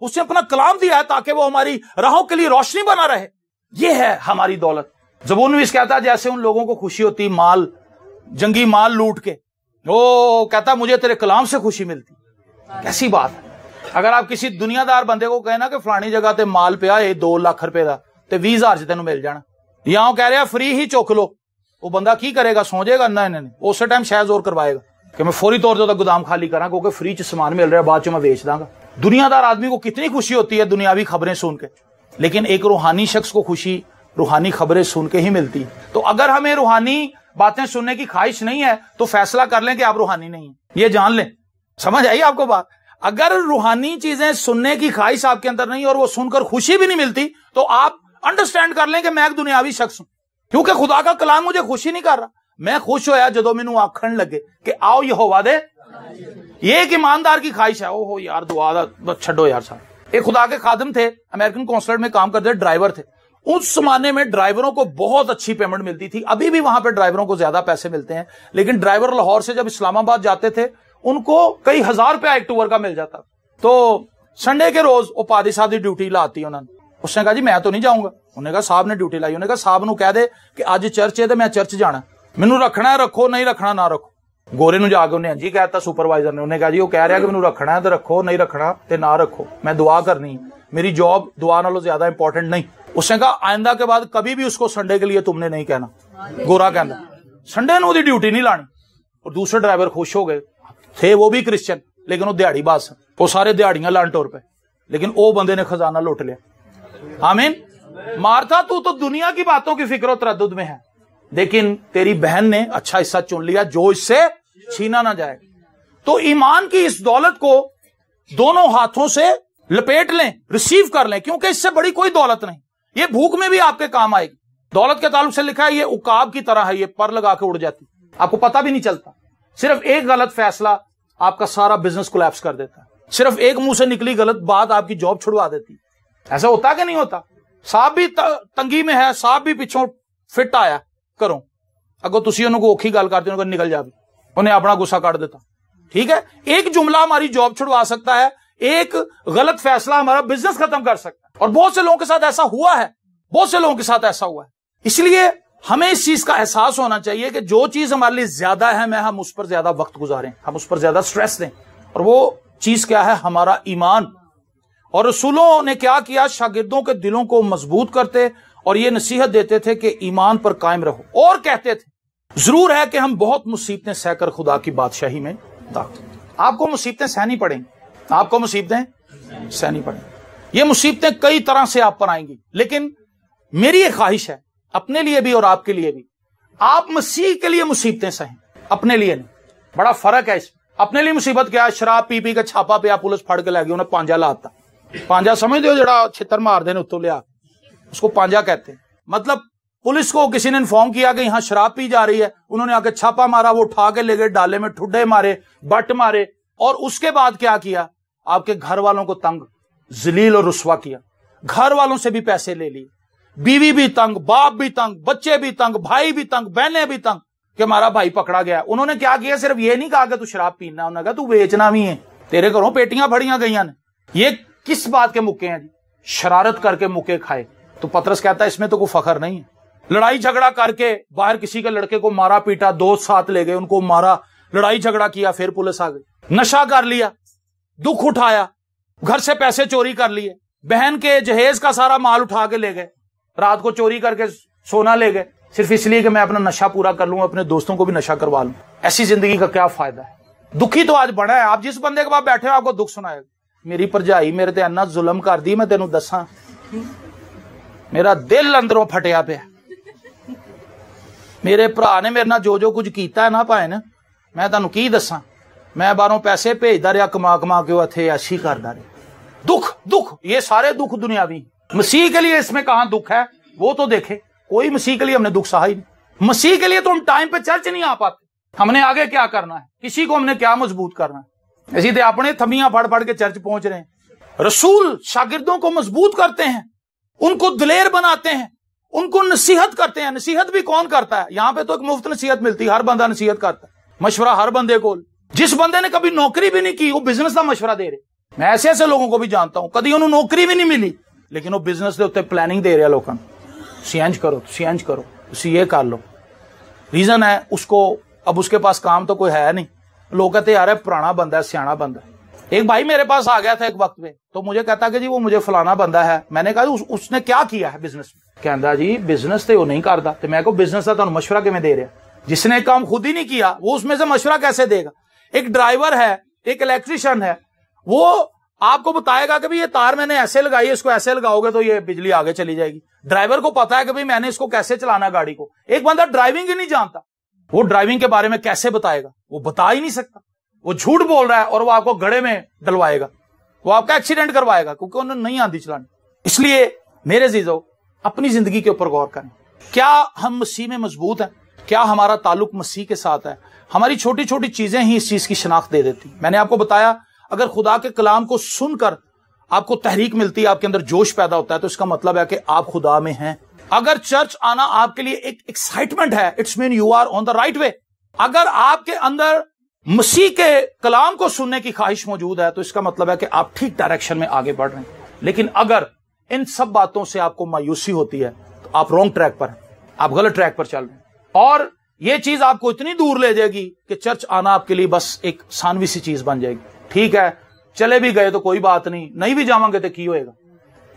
اس نے اپنا کلام دیا ہے تاکہ وہ ہماری راہوں کے لیے روشنی بنا رہے. یہ ہے ہماری دولت. زبور نویس کہتا ہے جیسے ان لوگوں کو خوشی ہوتی مال، جنگی مال لوٹ کے، وہ کہتا مجھے تیرے کلام سے خوشی ملتی. کیسی بات ہے. اگر آپ کسی دنیا دار بندے کو کہنا کہ فلانی جگہ تے مال پیا 2 لاکھ روپے دا تے 20,000 سے تینوں مل جانا، یہاں کہہ رہے ہیں فری ہی چک لو، وہ بندہ کی کرے گا؟ سو جائے گا؟ نہیں، اسی ٹائم شاید زور کروائے گا کہ میں فوری طور سے گودام خالی کراں کیونکہ فری چ سامان مل رہا ہے، بعد چ میں بیچ داں گا. دنیا دار آدمی کو کتنی خوشی ہوتی ہے دنیاوی خبریں سن کے، لیکن ایک روحانی شخص کو خوشی روحانی خبریں سن کے ہی ملتی. تو اگر ہمیں روحانی باتیں سننے کی خواہش نہیں ہے تو فیصلہ کر لیں کہ آپ روحانی نہیں ہیں. یہ جان لیں. سمجھ آئی آپ کو بات؟ اگر روحانی چیزیں سننے کی خواہش آپ کے اندر نہیں اور وہ سن کر خوشی بھی نہیں ملتی تو آپ انڈرسٹینڈ کر لیں کہ میں ایک دنیاوی شخص ہوں، کیونکہ خدا کا کلام مجھے خوشی نہیں کر رہا. میں خوش ہویا جدو مینوں آکھن لگے کہ آؤ یہوہ دے. یہ ایک ایماندار کی خواہش ہے. او یار دعا دا چھڈو یار صاحب. ایک خدا کے خادم تھے، امریکن کونسلیٹ میں کام کرتے، ڈرائیور تھے. اس زمانے میں ڈرائیوروں کو بہت اچھی پیمنٹ ملتی تھی. ابھی بھی وہاں پہ ڈرائیوروں کو زیادہ پیسے ملتے ہیں، لیکن ڈرائیور لاہور سے جب اسلام آباد جاتے تھے ان کو کئی ہزار روپیہ ایک ٹور کا مل جاتا. تو سنڈے کے روز وہ پادری صاحب کی ڈیوٹی لاتی انہوں نے. اس نے کہا جی میں تو نہیں جاؤں گا. انہوں نے کہا صاحب نے ڈیوٹی لائی. انہوں نے کہا صاحب نو کہہ دے کہ اج چرچ ہے تو میں چرچ جانا، مینوں رکھنا ہے رکھو، نہیں رکھنا نہ رکھو. گورے نو جا کے انہیں جی کہتا سپروائزر نے. انہیں کہا جی وہ کہہ رہا کہ مینوں رکھنا ہے تو رکھو، نہیں رکھنا تے نہ رکھو، میں دعا کرنی، میری جاب دعا نالوں زیادہ امپورٹنٹ نہیں. اس نے کہا آئندہ کے بعد کبھی بھی اس کو سنڈے کے لیے تم نے نہیں کہنا. گورا کہنا سنڈے نو دی ڈیوٹی نہیں لانی. اور دوسرے ڈرائیور خوش ہو گئے تھے، وہ بھی کرسچن لیکن وہ دیہڑی باز، وہ سارے دیہڑیاں لان ٹور پہ، لیکن وہ بندے نے خزانہ لوٹ لیا. آمین. مارتا تو دنیا کی باتوں کی فکر و تردد میں ہے، لیکن تیری بہن نے اچھا حصہ چن لیا جو اس سے چھینا نہ جائے. تو ایمان کی اس دولت کو دونوں ہاتھوں سے لپیٹ لیں، ریسیو کر لیں، کیونکہ اس سے بڑی کوئی دولت نہیں. یہ بھوک میں بھی آپ کے کام آئے گی. دولت کے تعلق سے لکھا ہے یہ عقاب کی طرح ہے، یہ پر لگا کے اڑ جاتی، آپ کو پتہ بھی نہیں چلتا. صرف ایک غلط فیصلہ آپ کا سارا بزنس کولیپس کر دیتا ہے. صرف ایک منہ سے نکلی غلط بات آپ کی جاب چھڑوا دیتی. ایسا ہوتا کہ نہیں ہوتا؟ صاحب بھی تنگی میں ہے، صاحب بھی پچھوں فٹ آیا کرو، اگو تسی انہوں کو اوکھی گل کرتے انہوں کو نکل جا بھی، انہیں اپنا غصہ کاٹ دیتا. ٹھیک ہے، ایک جملہ ہماری جاب چھڑوا سکتا ہے، ایک غلط فیصلہ ہمارا بزنس ختم کر سکتا ہے. اور بہت سے لوگوں کے ساتھ ایسا ہوا ہے، بہت سے لوگوں کے ساتھ ایسا ہوا ہے. اس لیے ہمیں اس چیز کا احساس ہونا چاہیے کہ جو چیز ہمارے لیے زیادہ اہم ہے ہم اس پر زیادہ وقت گزاریں، ہم اس پر زیادہ سٹریس دیں. اور وہ چیز کیا ہے؟ ہمارا ایمان. اور رسولوں نے کیا کیا؟ شاگردوں کے دلوں کو مضبوط کرتے اور یہ نصیحت دیتے تھے کہ ایمان پر قائم رہو. اور کہتے تھے ضرور ہے کہ ہم بہت مصیبتیں سہ کر خدا کی بادشاہی میں داخل. آپ کو مصیبتیں سہنی پڑیں گی، آپ کو مصیبتیں سہنی پڑیں گی. یہ مصیبتیں کئی طرح سے آپ پر آئیں گی، لیکن میری ایک خواہش ہے اپنے لیے بھی اور آپ کے لیے بھی، آپ مسیح کے لیے مصیبتیں سہیں، اپنے لیے نہیں. بڑا فرق ہے اس میں. اپنے لیے مصیبت کیا ہے؟ شراب پی پی کے چھاپا پیا، پولیس پھڑ کے لے گئی، انہیں پانجا لاتا. پانجا سمجھ دو جڑا چھتر مار دے اتو لیا، اس کو پانجا کہتے ہیں. مطلب پولیس کو کسی نے انفارم کیا کہ یہاں شراب پی جا رہی ہے، انہوں نے آ کے چھاپا مارا، وہ اٹھا کے لے گئے، ڈالے میں ٹھڈے مارے، بٹ مارے، اور اس کے بعد کیا کیا؟ آپ کے گھر والوں کو تنگ، ذلیل اور رسوا کیا. گھر والوں سے بھی پیسے لے لیے، بیوی بھی تنگ، باپ بھی تنگ، بچے بھی تنگ، بھائی بھی تنگ، بہنیں بھی تنگ کہ ہمارا بھائی پکڑا گیا. انہوں نے کیا کیا؟ صرف یہ نہیں کہا کہ تو شراب پینا، انہوں نے کہا تو بیچنا بھی ہے، تیرے گھروں پیٹیاں پھڑیاں گئیاں نے. یہ کس بات کے مکے ہیں جی؟ شرارت کر کے مکے کھائے. تو پطرس کہتا ہے اس میں تو کوئی فخر نہیں ہے. لڑائی جھگڑا کر کے باہر کسی کے لڑکے کو مارا پیٹا، دوست ساتھ لے گئے، ان کو مارا، لڑائی جھگڑا کیا، پھر پولیس آ گئی. نشہ کر لیا، دکھ اٹھایا، گھر سے پیسے چوری کر لیے، بہن کے جہیز کا سارا مال اٹھا کے لے گئے، رات کو چوری کر کے سونا لے گئے، صرف اس لیے کہ میں اپنا نشہ پورا کر لوں، اپنے دوستوں کو بھی نشہ کروا لوں. ایسی زندگی کا کیا فائدہ ہے؟ دکھی تو آج بڑا ہے. آپ جس بندے کے پاس بیٹھے ہو آپ کو دکھ سنائے گا، میری پرجائی میرے تے اننا ظلم کر دی، میں تینوں دساں، میرا دل اندروں پھٹیا پیا، میرے بھرا نے میرے نال جو جو کچھ کیتا ہے نا پائے نا، میں تینوں کی دساں، میں باہروں پیسے بھیجدا رہا کما کما کے اتھے عیشی کردا رہا. دکھ، یہ سارے دکھ دنیاوی. مسیح کے لیے اس میں کہاں دکھ ہے؟ وہ تو دیکھے. کوئی مسیح کے لیے ہم نے دکھ سہا ہی نہیں. مسیح کے لیے تو ہم ٹائم پہ چرچ نہیں آ پاتے. ہم نے آگے کیا کرنا ہے؟ کسی کو ہم نے کیا مضبوط کرنا ہے؟ اسی تے اپنے تھمیاں پڑھ پڑھ کے چرچ پہنچ رہے ہیں. رسول شاگردوں کو مضبوط کرتے ہیں، ان کو دلیر بناتے ہیں، ان کو نصیحت کرتے ہیں. نصیحت بھی کون کرتا ہے؟ یہاں پہ تو ایک مفت نصیحت ملتی ہے، ہر بندہ نصیحت کرتا ہے، مشورہ ہر بندے کو. جس بندے نے کبھی نوکری بھی نہیں کی وہ بزنس کا مشورہ دے رہے. میں ایسے ایسے لوگوں کو بھی جانتا ہوں, کدی انہوں نوکری بھی نہیں ملی, لیکن وہ بزنس دے اتنے پلاننگ دے رہے ہیں لوگوں, تسی انج کرو, تسی انج کرو, تسی یہ کر لو. ریزن ہے اس کو, اب اس کے پاس کام تو کوئی ہے نہیں. لوگ کہتے یار پرانا بندہ ہے, سیانا بندہ ہے. ایک بھائی میرے پاس آ گیا تھا ایک وقت میں, تو مجھے کہتا کہ جی وہ مجھے فلانا بندہ ہے. میں نے کہا اس نے کیا کیا ہے بزنس میں؟ کہندا جی بزنس تے وہ نہیں کرتا. تو میں کو بزنس کا تمہیں مشورہ کیویں دے رہا, جس نے کام خود ہی نہیں کیا وہ اس میں سے مشورہ کیسے دے گا؟ ایک ڈرائیور ہے, ایک الیکٹریشین ہے, وہ آپ کو بتائے گا کہ بھی یہ تار میں نے ایسے لگائی ہے, اس کو ایسے لگاؤ گے تو یہ بجلی آگے چلی جائے گی. ڈرائیور کو پتا ہے کہ بھی میں نے اس کو کیسے چلانا گاڑی کو. ایک بندہ ڈرائیونگ ہی نہیں جانتا, وہ ڈرائیونگ کے بارے میں کیسے بتائے گا؟ وہ بتا ہی نہیں سکتا. وہ جھوٹ بول رہا ہے اور وہ آپ کو گڑھے میں ڈلوائے گا, وہ آپ کا ایکسیڈنٹ کروائے گا کیونکہ انہوں نے نہیں آندی چلانی. اس لیے میرے عزیزو اپنی زندگی کے اوپر غور کریں. کیا ہم مسیح میں مضبوط ہیں؟ کیا ہمارا تعلق مسیح کے ساتھ ہے؟ ہماری چھوٹی چھوٹی چیزیں ہی اس چیز کی شناخت دے دیتی. میں نے آپ کو بتایا اگر خدا کے کلام کو سن کر آپ کو تحریک ملتی ہے, آپ کے اندر جوش پیدا ہوتا ہے, تو اس کا مطلب ہے کہ آپ خدا میں ہیں. اگر چرچ آنا آپ کے لیے ایک ایکسائٹمنٹ ہے, it's mean you are on the right way. اگر آپ کے اندر مسیح کے کلام کو سننے کی خواہش موجود ہے تو اس کا مطلب ہے کہ آپ ٹھیک ڈائریکشن میں آگے بڑھ رہے ہیں. لیکن اگر ان سب باتوں سے آپ کو مایوسی ہوتی ہے تو آپ رانگ ٹریک پر ہیں, آپ غلط ٹریک پر چل رہے ہیں. اور یہ چیز آپ کو اتنی دور لے جائے گی کہ چرچ آنا آپ کے لیے بس ایک ثانوی سی چیز بن جائے گی. ٹھیک ہے چلے بھی گئے تو کوئی بات نہیں بھی جاواں گے تو کی ہوئے گا.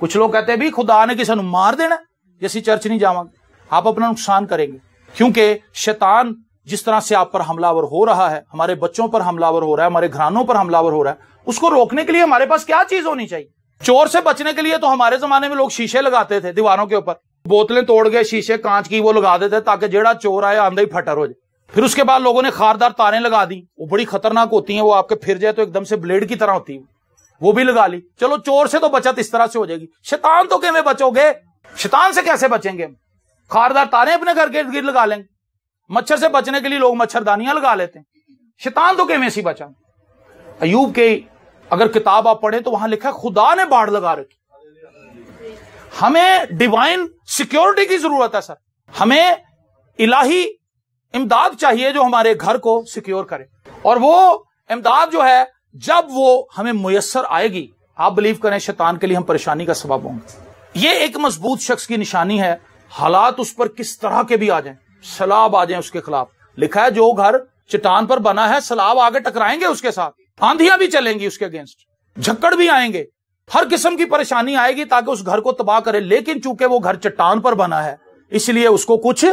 کچھ لوگ کہتے ہیں بھی خدا نے کسی نے مار دینا جیسی چرچ نہیں جاواں گے. آپ اپنا نقصان کریں گے, کیونکہ شیطان جس طرح سے آپ پر حملہ آور ہو رہا ہے, ہمارے بچوں پر حملہ آور ہو رہا ہے, ہمارے گھرانوں پر حملہ آور ہو رہا ہے, اس کو روکنے کے لیے ہمارے پاس کیا چیز ہونی چاہیے؟ چور سے بچنے کے لیے تو ہمارے زمانے میں لوگ شیشے لگاتے تھے دیواروں کے اوپر, بوتلیں توڑ گئے شیشے کانچ کی وہ لگا دیتے تاکہ جیڑا چور آئے آندھا ہی پھٹر ہو جائے. پھر اس کے بعد لوگوں نے خاردار تاریں لگا دی, وہ بڑی خطرناک ہوتی ہیں, وہ آپ کے پھر جائے تو ایک دم سے بلیڈ کی طرح ہوتی ہے, وہ بھی لگا لی. چلو چور سے تو بچت اس طرح سے ہو جائے گی. شیطان تو کیویں بچو گے؟ شیطان سے کیسے بچیں گے؟ خاردار تاریں اپنے گھر کے ارد گرد لگا لیں گے. مچھر سے بچنے کے لیے لوگ مچھردانیاں لگا لیتے ہیں. شیطان تو کیویں سی بچا؟ ایوب کی اگر کتاب آپ پڑھیں تو وہاں لکھا ہے خدا نے باڑ لگا رکھی. ہمیں ڈیوائن سیکیورٹی کی ضرورت ہے سر. ہمیں الہی امداد چاہیے جو ہمارے گھر کو سیکیور کرے, اور وہ امداد جو ہے جب وہ ہمیں میسر آئے گی, آپ بلیو کریں شیطان کے لیے ہم پریشانی کا سبب ہوں گے. یہ ایک مضبوط شخص کی نشانی ہے. حالات اس پر کس طرح کے بھی آ جائیں, سیلاب آ جائیں اس کے خلاف. لکھا ہے جو گھر چٹان پر بنا ہے سیلاب آگے ٹکرائیں گے اس کے ساتھ, آندھیاں بھی چلیں گی اس کے اگینسٹ, جھکڑ بھی آئیں گے, ہر قسم کی پریشانی آئے گی تاکہ اس گھر کو تباہ کرے. لیکن چونکہ وہ گھر چٹان پر بنا ہے اس لیے اس کو کچھ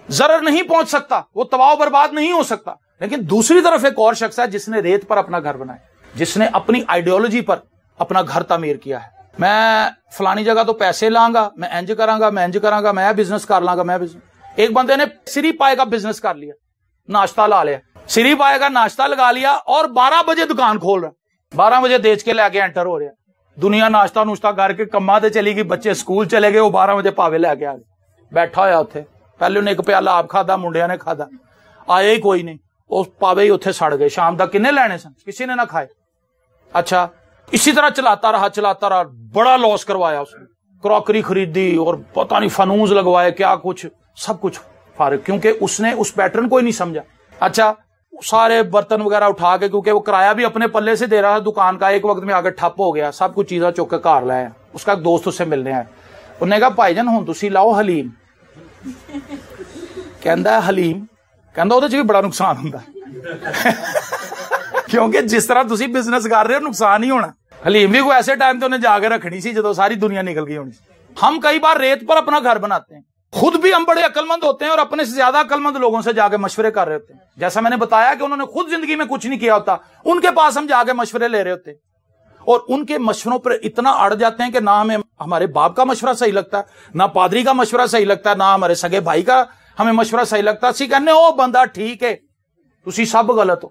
ضرر نہیں پہنچ سکتا, وہ تباہ و برباد نہیں ہو سکتا. لیکن دوسری طرف ایک اور شخص ہے جس نے ریت پر اپنا گھر بنایا, جس نے اپنی آئیڈیالوجی پر اپنا گھر تعمیر کیا ہے. میں فلانی جگہ تو پیسے لاؤں گا, میں انج کراں گا, میں انج کراں گا, میں بزنس کر لاں گا, میں بزنس. ایک بندے نے سری پائے کا بزنس کر لیا, ناشتہ لا لیا, سری پائے کا ناشتہ لگا لیا اور 12 بجے دکان کھول رہا, 12 بجے دیچ کے لے کے انٹر ہو رہا. دنیا ناشتہ نوشتہ کر کے کما تے چلی گئی, بچے سکول چلے گئے, وہ 12 بجے پاوے لے کے آ گئے. بیٹھا ہوا اتنے, پہلے انہیں ایک پیالہ آپ کھادا, منڈیا نے کھادا, آیا ہی کوئی نہیں, وہ پاوے ہی اتنے سڑ گئے. شام تک کنے لینے سن, کسی نے نہ کھائے. اچھا اسی طرح چلاتا رہا, بڑا لاس کروایا اس نے. کراکری خریدی اور پتہ نہیں فنوز لگوائے, کیا کچھ, سب کچھ فارغ, کیونکہ اس نے اس پیٹرن کو ہی نہیں سمجھا. اچھا سارے برتن وغیرہ اٹھا کے, کیونکہ وہ کرایہ بھی اپنے پلے سے دے رہا تھا دکان کا, ایک وقت میں آگے ٹھپ ہو گیا, سب کچھ چیزاں چوک کے گھر لایا. اس کا ایک دوست اس سے ملنے آیا, انہوں نے کہا بھائی جان ہوں تسی لاؤ حلیم. کہندا ہے حلیم, کہندا وہ بھی بڑا نقصان ہوندا کیونکہ جس طرح تسی بزنس کر رہے ہو نقصان ہی ہونا. حلیم بھی کوئی ایسے ٹائم تے انہیں جا کے رکھنی سی جدو ساری دنیا نکل گئی ہونی. ہم کئی بار ریت پر اپنا گھر بناتے ہیں, خود بھی ہم بڑے عقل مند ہوتے ہیں اور اپنے سے زیادہ عقل مند لوگوں سے جا کے مشورے کر رہے ہوتے ہیں. جیسا میں نے بتایا کہ انہوں نے خود زندگی میں کچھ نہیں کیا ہوتا, ان کے پاس ہم جا کے مشورے لے رہے ہوتے ہیں, اور ان کے مشوروں پر اتنا اڑ جاتے ہیں کہ نہ ہمیں ہمارے باپ کا مشورہ صحیح لگتا ہے, نہ پادری کا مشورہ صحیح لگتا ہے, نہ ہمارے سگے بھائی کا ہمیں مشورہ صحیح لگتا ہے. اسی کہنے او بندہ ٹھیک ہے, تسی سب غلط ہو,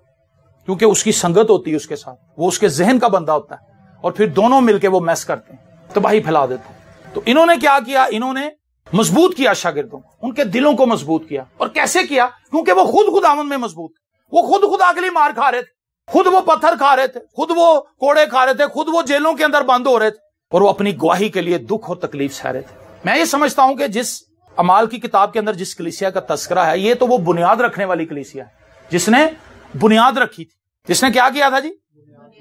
کیونکہ اس کی سنگت ہوتی ہے اس کے ساتھ, وہ اس کے ذہن کا بندہ ہوتا ہے, اور پھر دونوں مل کے وہ میس کرتے ہیں, تباہی پھیلا دیتے ہیں. تو انہوں نے کیا کیا, انہوں نے مضبوط کیا شاگردوں, ان کے دلوں کو مضبوط کیا. اور کیسے کیا؟ کیونکہ وہ خود خداوند میں مضبوط, وہ خود خدا کے لیے مار کھا رہے تھے, خود وہ پتھر کھا رہے تھے, خود وہ کوڑے کھا رہے تھے, خود وہ جیلوں کے اندر بند ہو رہے تھے, اور وہ اپنی گواہی کے لیے دکھ اور تکلیف سہ رہے تھے. میں یہ سمجھتا ہوں کہ جس اعمال کی کتاب کے اندر جس کلیسیا کا تذکرہ ہے, یہ تو وہ بنیاد رکھنے والی کلیسیا ہے جس نے بنیاد رکھی تھی. جس نے کیا کیا تھا جی؟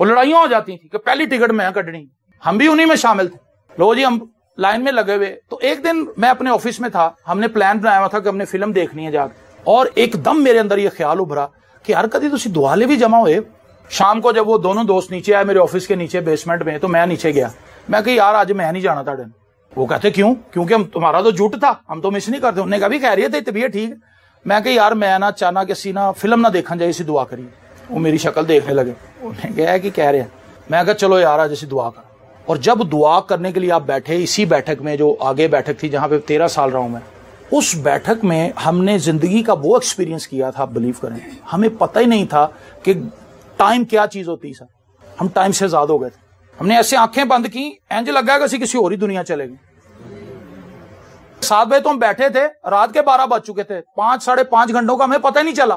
اور لڑائیاں ہو جاتی تھی کہ پہلی ٹکٹ میں کٹنی. ہم بھی انہی میں شامل تھے. لو جی ہم لائن میں لگے ہوئے. تو ایک دن میں اپنے آفس میں تھا, ہم نے پلان بنایا ہوا تھا کہ ہم نے فلم دیکھنی ہے جا کے, اور ایک دم میرے اندر یہ خیال ابھرا کہ یار کدی تسی دوالے بھی جمع ہوئے. شام کو جب وہ دونوں دوست نیچے آئے میرے آفس کے نیچے بیسمنٹ میں, تو میں نیچے گیا. میں کہ یار آج میں نہیں جانا تھا. وہ کہتے کیوں؟ کیونکہ ہم تمہارا تو جھوٹ تھا, ہم تو مس نہیں کرتے. انہوں نے کہا بھی خیریت ہے, طبیعت ٹھیک. میں کہ یار میں نہ چاہنا کہ سی نہ فلم نہ دیکھا جائے, اسی دعا کریے. وہ میری شکل دیکھنے لگے. انہوں نے کہا کہ کہہ رہے ہیں. میں کہا چلو یار آج اسی دعا کر. اور جب دعا کرنے کے لیے آپ بیٹھے, اسی بیٹھک میں جو آگے بیٹھک تھی جہاں پہ 13 سال رہا ہوں میں, اس بیٹھک میں ہم نے زندگی کا وہ ایکسپیرینس کیا تھا, آپ بلیو کریں. ہمیں پتہ ہی نہیں تھا کہ ٹائم کیا چیز ہوتی ہے. سر ہم ٹائم سے آزاد ہو گئے تھے. ہم نے ایسے آنکھیں بند کی, اینج لگا کہ کسی اور ہی دنیا چلے گی. 7 بجے تو ہم بیٹھے تھے, رات کے 12 بج چکے تھے. 5-5.5 گھنٹوں کا ہمیں پتہ ہی نہیں چلا.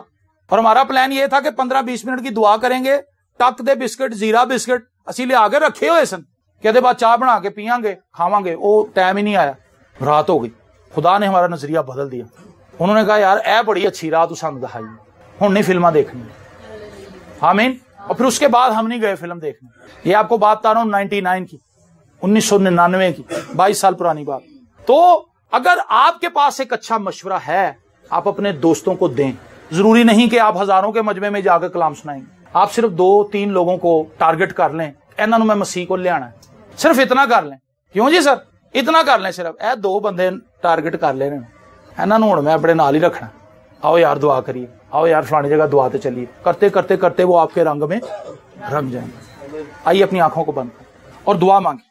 اور ہمارا پلان یہ تھا کہ 15-20 منٹ کی دعا کریں گے, ٹک دے بسکٹ, زیرا بسکٹ اسی لے آگے رکھے ہوئے سن, کہتے بعد چاہ بنا کے پیاں گے, کھاواں گے. وہ ٹائم ہی نہیں آیا, رات ہو گئی. خدا نے ہمارا نظریہ بدل دیا. انہوں نے کہا یار اے بڑی اچھی رات سانو دکھائی, ہن نہیں فلمیں دیکھنی. آمین. اور پھر اس کے بعد ہم نہیں گئے فلم دیکھنے. یہ آپ کو بات بتا رہا ہوں 99 کی, 1999 کی, 22 سال پرانی بات. تو اگر آپ کے پاس ایک اچھا مشورہ ہے, آپ اپنے دوستوں کو دیں. ضروری نہیں کہ آپ ہزاروں کے مجمع میں جا کے کلام سنائیں گے. آپ صرف 2-3 لوگوں کو ٹارگٹ کر لیں, انہوں میں مسیح کو لے آنا ہے. صرف اتنا کر لیں. کیوں جی سر؟ اتنا کر لیں صرف. 2 بندے ٹارگٹ کر لے, انہوں ہوں میں اپنے نال ہی رکھنا. آؤ یار دعا کریے, آؤ یار فلانی جگہ دعا تے چلیے. کرتے کرتے کرتے وہ آپ کے رنگ میں رنگ جائیں گے. آئیے اپنی آنکھوں کو بند کریں اور دعا مانگیں.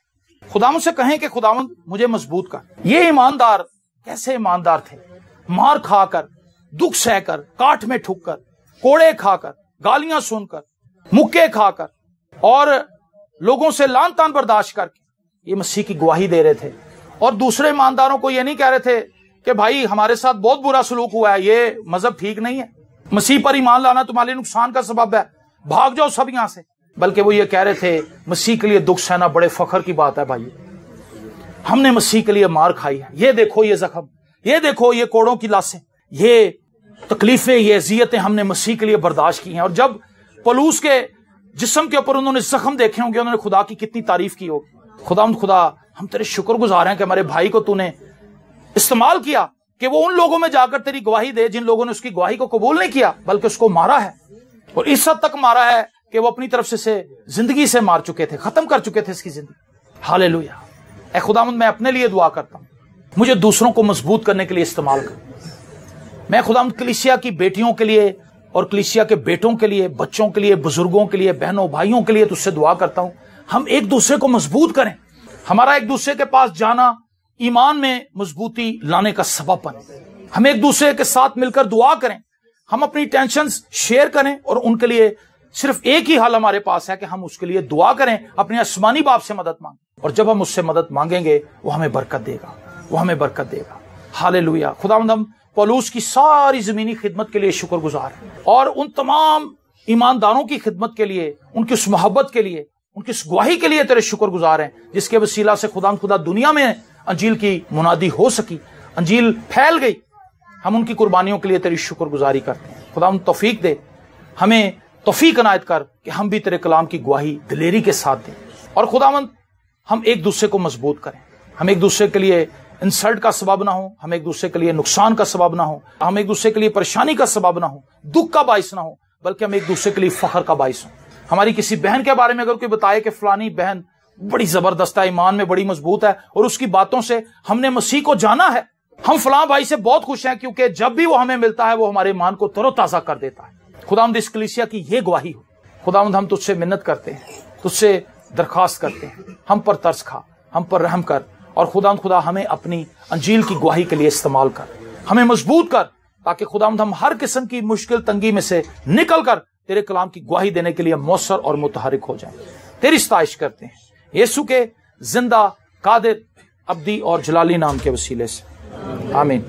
خداوند سے کہیں کہ خداوند مجھے مضبوط کر. یہ ایماندار کیسے ایماندار تھے؟ مار کھا کر, دکھ سہ کر, کاٹ میں ٹھک کر, کوڑے کھا کر, گالیاں سن کر, مکے کھا کر, اور لوگوں سے لان تان برداشت کر کے یہ مسیح کی گواہی دے رہے تھے. اور دوسرے ایمانداروں کو یہ نہیں کہہ رہے تھے کہ بھائی ہمارے ساتھ بہت برا سلوک ہوا ہے, یہ مذہب ٹھیک نہیں ہے, مسیح پر ایمان لانا تمہارے لیے نقصان کا سبب ہے, بھاگ جاؤ سب یہاں سے. بلکہ وہ یہ کہہ رہے تھے مسیح کے لیے دکھ سہنا بڑے فخر کی بات ہے بھائی. ہم نے مسیح کے لیے مار کھائی ہے. یہ دیکھو یہ زخم, یہ دیکھو یہ کوڑوں کی لاشیں, یہ تکلیفیں, یہ اذیتیں ہم نے مسیح کے لیے برداشت کی ہیں. اور جب پولوس کے جسم کے اوپر انہوں نے زخم دیکھے ہوں گے, انہوں نے خدا کی کتنی تعریف کی ہوگی. خدا ہم تیرے شکر گزار ہیں کہ ہمارے بھائی کو تو نے استعمال کیا کہ وہ ان لوگوں میں جا کر تیری گواہی دے جن لوگوں نے اس کی گواہی کو قبول نہیں کیا, بلکہ اس کو مارا ہے. اور اس حد تک مارا ہے کہ وہ اپنی طرف سے زندگی سے مار چکے تھے, ختم کر چکے تھے اس کی زندگی. ہاللیلویہ. اے خداوند میں اپنے لیے دعا کرتا ہوں, مجھے دوسروں کو مضبوط کرنے کے لیے استعمال کر. میں خداوند کلیسیا کی بیٹیوں کے لیے اور کلیسیا کے بیٹوں کے لیے, بچوں کے لیے, بزرگوں کے لیے, بہنوں بھائیوں کے لیے تجھ سے دعا کرتا ہوں. ہم ایک دوسرے کو مضبوط کریں, ہمارا ایک دوسرے کے پاس جانا ایمان میں مضبوطی لانے کا سبب بنے. ہم ایک دوسرے کے ساتھ مل کر دعا کریں, ہم اپنی ٹینشنز شیئر کریں, اور ان کے لیے صرف ایک ہی حل ہمارے پاس ہے کہ ہم اس کے لیے دعا کریں, اپنے آسمانی باپ سے مدد مانگیں. اور جب ہم اس سے مدد مانگیں گے وہ ہمیں برکت دے گا, وہ ہمیں برکت دے گا. ہاللیلویہ. خداوند ہم پولوس کی ساری زمینی خدمت کے لیے شکر گزار ہیں, اور ان تمام ایمانداروں کی خدمت کے لیے, ان کی اس محبت کے لیے, ان کی اس گواہی کے لیے تیرے شکر گزار ہیں جس کے وسیلہ سے خدا دنیا میں انجیل کی منادی ہو سکی, انجیل پھیل گئی. ہم ان کی قربانیوں کے لیے تیری شکر گزاری کرتے ہیں. خدا ہم توفیق دے, ہمیں توفیق عنایت کر کہ ہم بھی تیرے کلام کی گواہی دلیری کے ساتھ دیں. اور خداوند ہم ایک دوسرے کو مضبوط کریں, ہم ایک دوسرے کے لیے انسلٹ کا سبب نہ ہوں, ہم ایک دوسرے کے لیے نقصان کا سبب نہ ہوں, ہم ایک دوسرے کے لیے پریشانی کا سبب نہ ہوں, دکھ کا باعث نہ ہوں, بلکہ ہم ایک دوسرے کے لیے فخر کا باعث ہوں. ہماری کسی بہن کے بارے میں اگر کوئی بتائے کہ فلانی بہن بڑی زبردست ہے, ایمان میں بڑی مضبوط ہے, اور اس کی باتوں سے ہم نے مسیح کو جانا ہے, ہم فلاں بھائی سے بہت خوش ہیں کیونکہ جب بھی وہ ہمیں ملتا ہے وہ ہمارے ایمان کو تر و تازہ کر دیتا ہے. خداوند اس کلیسیا کی یہ گواہی ہو. خداوند ہم تجھ سے منت کرتے ہیں, تجھ سے درخواست کرتے ہیں, ہم پر ترس کھا, ہم پر رحم کر, اور خدا ہمیں اپنی انجیل کی گواہی کے لیے استعمال کر, ہمیں مضبوط کر, تاکہ خداوند ہم ہر قسم کی مشکل تنگی میں سے نکل کر تیرے کلام کی گواہی دینے کے لیے مؤثر اور متحرک ہو جائیں. تیری ستائش کرتے ہیں یسوع کے زندہ, قادر, ابدی اور جلالی نام کے وسیلے سے, آمین.